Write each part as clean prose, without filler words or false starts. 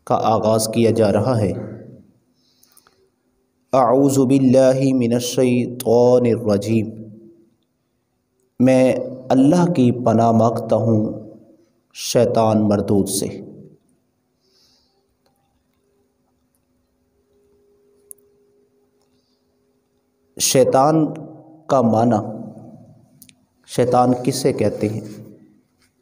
کا آغاز کیا جا رہا ہے۔ اعوذ باللہ من الشیطان الرجیم، میں اللہ کی پناہ مانگتا ہوں شیطان مردود سے۔ شیطان کا معنی، شیطان کسے کہتے ہیں؟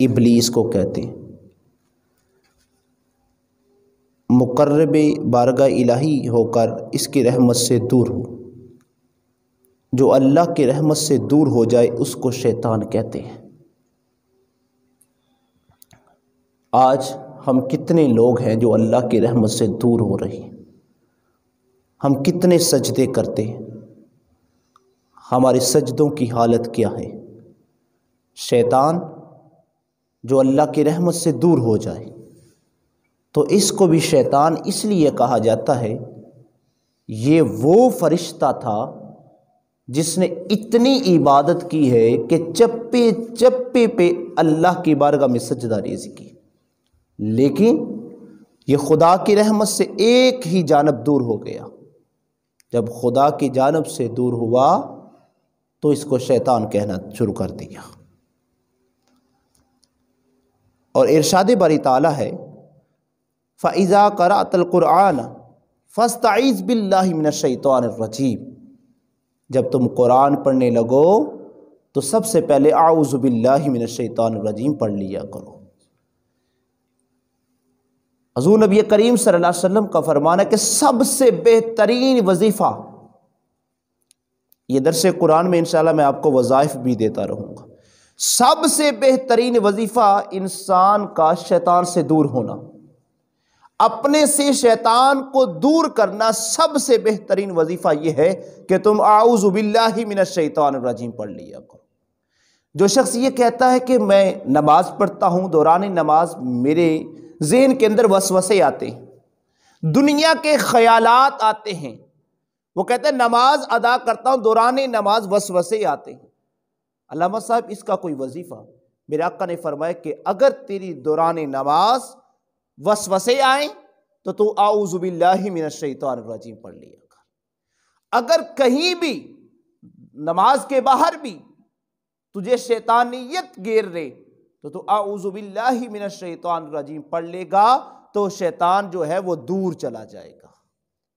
ابلیس کو کہتے ہیں۔ مقرب بارگاہ الہی ہو کر اس کی رحمت سے دور ہو، جو اللہ کی رحمت سے دور ہو جائے اس کو شیطان کہتے ہیں۔ آج ہم کتنے لوگ ہیں جو اللہ کی رحمت سے دور ہو رہے ہیں؟ ہم کتنے سجدے کرتے ہیں؟ ہمارے سجدوں کی حالت کیا ہے؟ شیطان جو اللہ کی رحمت سے دور ہو جائے تو اس کو بھی شیطان اس لیے کہا جاتا ہے، یہ وہ فرشتہ تھا جس نے اتنی عبادت کی ہے کہ چپے چپے پہ اللہ کی بارگاہ میں سجدہ ریزی کی، لیکن یہ خدا کی رحمت سے ایک ہی جانب دور ہو گیا۔ جب خدا کی جانب سے دور ہوا تو اس کو شیطان کہنا شروع کر دیا۔ اور ارشاد باری تعالیٰ ہے، فَإِذَا قَرَأْتَ الْقُرْآنَ فَاسْتَعِذْ بِاللَّهِ مِنَ الشَّيْطَانِ الرَّجِيمِ، جب تم قرآن پڑھنے لگو تو سب سے پہلے اعوذ باللہ من الشیطان الرجیم پڑھ لیا کرو۔ حضور نبی کریم صلی اللہ علیہ وسلم کا فرمان ہے کہ سب سے بہترین وظیفہ، یہ درس قرآن میں انشاءاللہ میں آپ کو وظائف بھی دیتا رہوں گا، سب سے بہترین وظیفہ انسان کا شیطان سے دور ہونا، اپنے سے شیطان کو دور کرنا۔ سب سے بہترین وظیفہ یہ ہے کہ تم اعوذ باللہ من الشیطان الرجیم پڑھ لیا کرو۔ جو شخص یہ کہتا ہے کہ میں نماز پڑھتا ہوں، دوران نماز میرے ذہن کے اندر وسوسے آتے ہیں، دنیا کے خیالات آتے ہیں، وہ کہتے ہیں نماز ادا کرتا ہوں، دوران نماز وسوسے آتے ہیں۔ علامہ صاحب اس کا کوئی وظیفہ؟ میرے آقا نے فرمایا کہ اگر تیری دوران نماز وسوسے آئیں تو تو اعوذ باللہ من الشیطان الرجیم پڑھ لیا کر۔ اگر کہیں بھی نماز کے باہر بھی تجھے شیطانیت گھیر رہے تو اعوذ باللہ من الشیطان الرجیم پڑھ لے گا تو شیطان جو ہے وہ دور چلا جائے گا،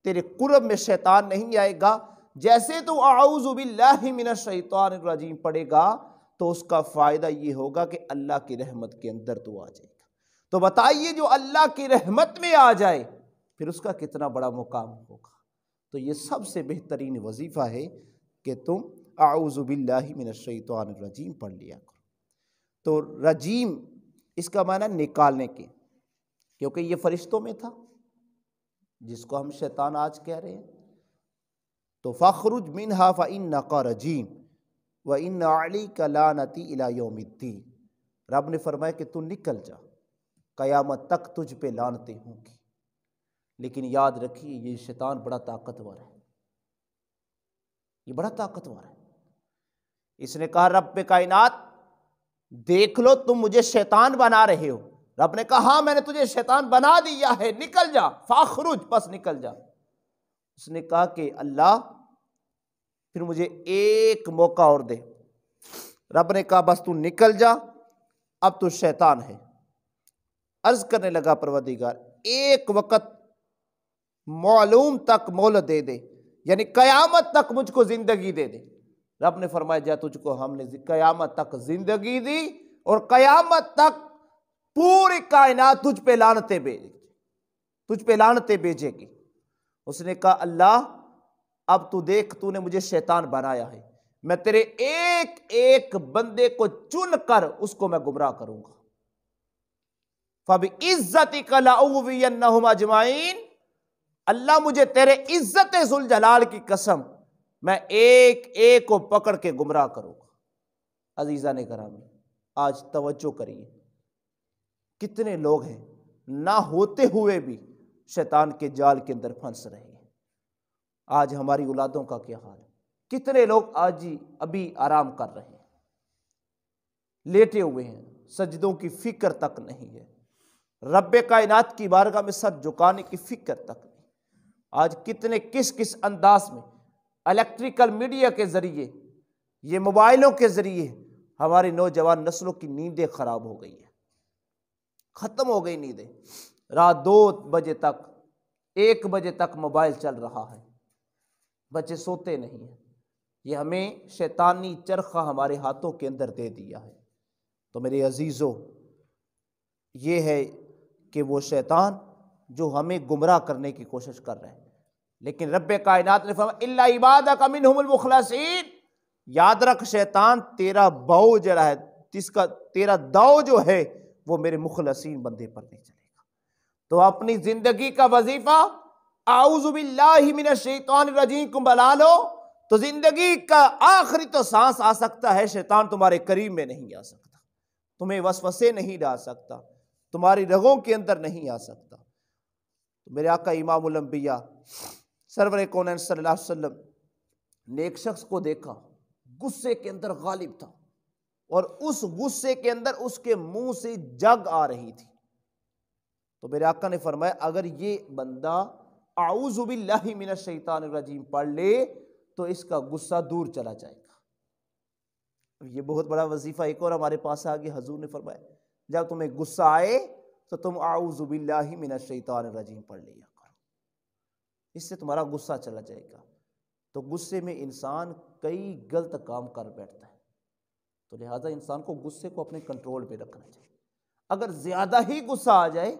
تیرے قرب میں شیطان نہیں آئے گا۔ جیسے تو اعوذ باللہ من الشیطان الرجیم پڑھے گا تو اس کا فائدہ یہ ہوگا کہ اللہ کی رحمت کے اندر تو آ جائے گا۔ تو بتائیے جو اللہ کی رحمت میں آ جائے پھر اس کا کتنا بڑا مقام ہوگا۔ تو یہ سب سے بہترین وظیفہ ہے کہ تم اعوذ باللہ من الشیطان الرجیم پڑھ لیا کرو۔ تو رجیم اس کا معنی نکالنے کے، کیونکہ یہ فرشتوں میں تھا جس کو ہم شیطان آج کہہ رہے ہیں۔ تو فَاخْرُجْ مِنْهَا فَإِنَّكَ رَجِيمٌ وَإِنَّ عَلَيْكَ لَعْنَتِي إِلَى يَوْمِ الدِّينِ، رب نے فرمایا کہ تو نکل جا، قیامت تک تجھ پہ لعنتیں ہوں گی، لیکن یاد رکھیے یہ شیطان بڑا طاقتور ہے، یہ بڑا طاقتور ہے۔ اس نے کہا رب کائنات دیکھ لو تم مجھے شیطان بنا رہے ہو۔ رب نے کہا ہاں میں نے تجھے شیطان بنا دیا ہے، نکل جا، فاخرج، پس نکل جا۔ اس نے کہا کہ اللہ پھر مجھے ایک موقع اور دے۔ رب نے کہا بس تو نکل جا، اب تو شیطان ہے۔ عرض کرنے لگا پروردگار ایک وقت معلوم تک مہلت دے دے، یعنی قیامت تک مجھ کو زندگی دے دے۔ رب نے فرمایا جا تجھ کو ہم نے قیامت تک زندگی دی اور قیامت تک پوری کائنات تجھ پہ لعنتیں بھیجے، تجھ پہ لعنتیں بھیجے گی۔ اس نے کہا اللہ اب تو دیکھ تو نے مجھے شیطان بنایا ہے، میں تیرے ایک ایک بندے کو چن کر اس کو میں گمراہ کروں گا۔ فَبِعِزَّتِكَ لَأُغْوِيَنَّهُمْ أَجْمَعِينَ، اللہ مجھے تیرے عزت ذوالجلال کی قسم میں ایک ایک کو پکڑ کے گمراہ کروں گا۔ عزیزان گرامی آج توجہ کریے، کتنے لوگ ہیں نہ ہوتے ہوئے بھی شیطان کے جال کے اندر پھنس رہے ہیں۔ آج ہماری اولادوں کا کیا حال ہے؟ کتنے لوگ آج ہی ابھی آرام کر رہے ہیں، لیٹے ہوئے ہیں، سجدوں کی فکر تک نہیں ہے۔ رب کائنات کی بارگاہ میں سر جھکانے کی فکر تک نہیں۔ آج کتنے کس انداز میں الیکٹریکل میڈیا کے ذریعے، یہ موبائلوں کے ذریعے ہماری نوجوان نسلوں کی نیندیں خراب ہو گئی ہیں، ختم ہو گئی نیندیں۔ رات 2 بجے تک 1 بجے تک موبائل چل رہا ہے، بچے سوتے نہیں ہیں۔ یہ ہمیں شیطانی چرخہ ہمارے ہاتھوں کے اندر دے دیا ہے۔ تو میرے عزیزو، یہ ہے کہ وہ شیطان جو ہمیں گمراہ کرنے کی کوشش کر رہے ہیں، لیکن رب کائنات نے فرمایا الا عبادک منہم المخلصین، یاد رکھ شیطان تیرا بو جڑا ہے، تیرا داؤ جو ہے وہ میرے مخلصین بندے پر نہیں چلے گا۔ تو اپنی زندگی کا وظیفہ اعوذ باللہ من الشیطان الرجیم کو بنا لو، تو زندگی کا آخری تو سانس آ سکتا ہے، شیطان تمہارے قریب میں نہیں آ سکتا، تمہیں وسوسے نہیں ڈال سکتا، تمہاری رگوں کے اندر نہیں آ سکتا۔ تو میرے آقا امام الانبیاء سرور کونین صلی اللہ علیہ وسلم نے ایک شخص کو دیکھا، غصے کے اندر غالب تھا، اور اس غصے کے اندر اس کے منہ سے جگ آ رہی تھی۔ تو میرے آقا نے فرمایا اگر یہ بندہ اعوذ باللہ من الشیطان الرجیم پڑھ لے تو اس کا غصہ دور چلا جائے گا۔ یہ بہت بڑا وظیفہ ایک اور ہمارے پاس آ گیا، حضور نے فرمایا جب تمہیں غصہ آئے تو تم اعوذ باللہ من الشیطان الرجیم پڑھ لیا کرو، اس سے تمہارا غصہ چلا جائے گا۔ تو غصے میں انسان کئی غلط کام کر بیٹھتا ہے، تو لہٰذا انسان کو غصے کو اپنے کنٹرول پہ رکھنا چاہیے۔ اگر زیادہ ہی غصہ آ جائے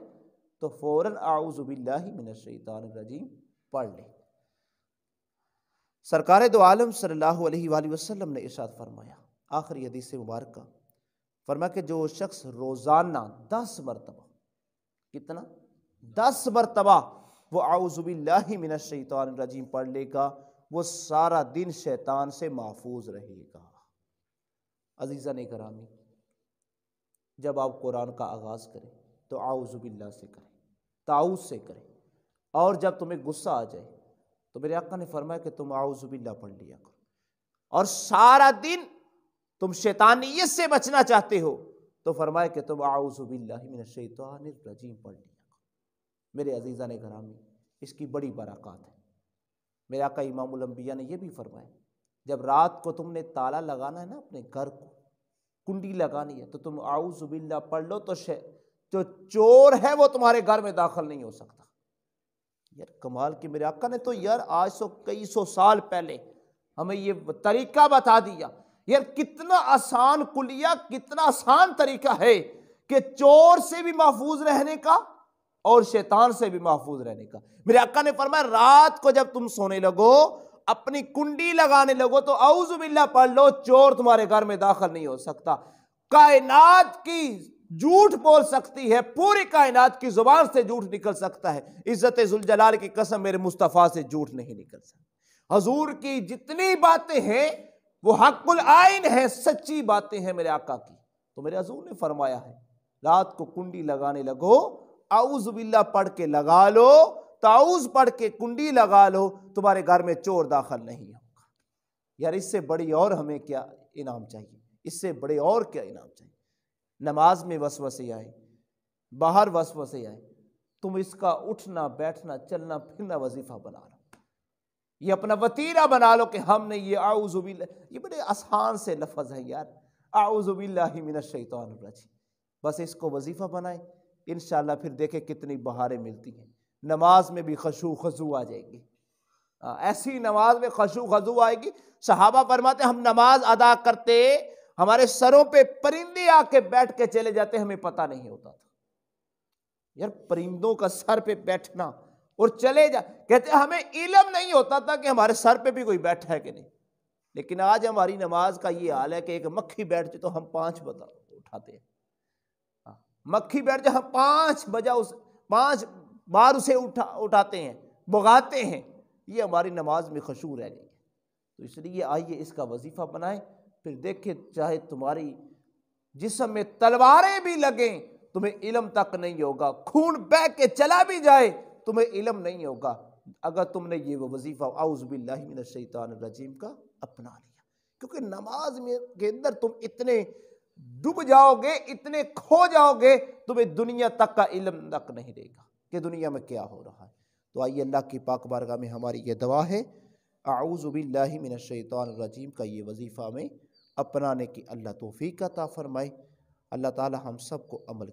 تو فوراً اعوذ باللہ من الشیطان الرجیم پڑھ لے۔ سرکار دو عالم صلی اللہ علیہ وآلہ وسلم نے ارشاد فرمایا، آخری حدیث مبارکہ، فرمایا کہ جو شخص روزانہ 10 مرتبہ، کتنا؟ 10 مرتبہ وہ اعوذ باللہ من الشیطان الرجیم پڑھ لے گا، وہ سارا دن شیطان سے محفوظ رہے گا۔ عزیزان گرامی، جب آپ قرآن کا آغاز کریں تو اعوذ باللہ سے کریں، تعوذ سے کریں، اور جب تمہیں غصہ آ جائے تو میرے آقا نے فرمایا کہ تم اعوذ باللہ پڑھ لیا کرو، اور سارا دن تم شیطانیت سے بچنا چاہتے ہو تو فرمایا کہ تم اعوذ باللہ من الشیطان الرجیم پڑھ لیا کرو۔ میرے عزیزان گرامی، اس کی بڑی برکات ہے۔ میرے آقا امام الانبیاء نے یہ بھی فرمایا جب رات کو تم نے تالا لگانا ہے نا، اپنے گھر کو کنڈی لگانی ہے، تو تم اعوذ باللہ پڑھ لو، تو جو چور ہے وہ تمہارے گھر میں داخل نہیں ہو سکتا۔ یار کمال کی، میرے آقا نے تو یار آج کئی سو سال پہلے ہمیں یہ طریقہ بتا دیا۔ یار کتنا آسان کلیہ، کتنا آسان طریقہ ہے کہ چور سے بھی محفوظ رہنے کا اور شیطان سے بھی محفوظ رہنے کا۔ میرے آقا نے فرمایا رات کو جب تم سونے لگو، اپنی کنڈی لگانے لگو تو اعوذ باللہ پڑھ لو، چور تمہارے گھر میں داخل نہیں ہو سکتا۔ کائنات کی جھوٹ بول سکتی ہے، پوری کائنات کی زبان سے جھوٹ نکل سکتا ہے، عزت ذوالجلال کی قسم میرے مصطفیٰ سے جھوٹ نہیں نکل سکتا۔ حضور کی جتنی باتیں ہیں وہ حق العین ہیں، سچی باتیں ہیں میرے آقا کی۔ تو میرے حضور نے فرمایا ہے رات کو کنڈی لگانے لگو، اعوذ باللہ پڑھ کے لگا لو، تعوذ پڑھ کے کنڈی لگا لو، تمہارے گھر میں چور داخل نہیں ہوگا۔ یار اس سے بڑی اور ہمیں کیا انعام چاہیے؟ اس سے بڑے اور کیا انعام چاہیے؟ نماز میں وسوسے آئے، باہر وسوسے آئے، تم اس کا اٹھنا بیٹھنا چلنا پھرنا وظیفہ بنا لو، یہ اپنا وتیرہ بنا لو کہ ہم نے یہ اعوذ باللہ، یہ بڑے آسان سے لفظ ہے یار، اعوذ باللہ من الشیطان الرجیم، بس اس کو وظیفہ بنائیں، انشاءاللہ پھر دیکھیں کتنی بہاریں ملتی ہیں۔ نماز میں بھی خشوع خضوع آ جائے گی، ایسی نماز میں خشوع خضوع آئے گی۔ صحابہ فرماتے ہم نماز ادا کرتے، ہمارے سروں پہ پرندے آ کے بیٹھ کے چلے جاتے، ہمیں پتہ نہیں ہوتا تھا۔ یار پرندوں کا سر پہ بیٹھنا اور چلے جا، کہتے ہمیں علم نہیں ہوتا تھا کہ ہمارے سر پہ بھی کوئی بیٹھا ہے کہ نہیں، لیکن آج ہماری نماز کا یہ حال ہے کہ ایک مکھی بیٹھ جائے تو ہم 5 اٹھاتے ہیں، مکھی بیٹھ جائے ہم 5 بار اسے اٹھاتے ہیں، بغاتے ہیں۔ یہ ہماری نماز میں خشوع رہ گئی ہے۔ تو اس لیے آئیے اس کا وظیفہ بنائیں، پھر دیکھیں چاہے تمہاری جسم میں تلواریں بھی لگیں تمہیں علم تک نہیں ہوگا، خون بہہ کے چلا بھی جائے تمہیں علم نہیں ہوگا، اگر تم نے یہ وظیفہ اعوذ باللہ من الشیطان الرجیم کا اپنا لیا۔ کیونکہ نماز میں کے اندر تم اتنے ڈوب جاؤ گے، اتنے کھو جاؤ گے، تمہیں دنیا تک کا علم تک نہیں رہے گا کہ دنیا میں کیا ہو رہا ہے۔ تو آئیے اللہ کی پاک بارگاہ میں ہماری یہ دعا ہے، اعوذ باللہ من الشیطان الرجیم کا یہ وظیفہ میں اپنانے کی اللہ توفیق عطا فرمائے۔ اللہ تعالی ہم سب کو عمل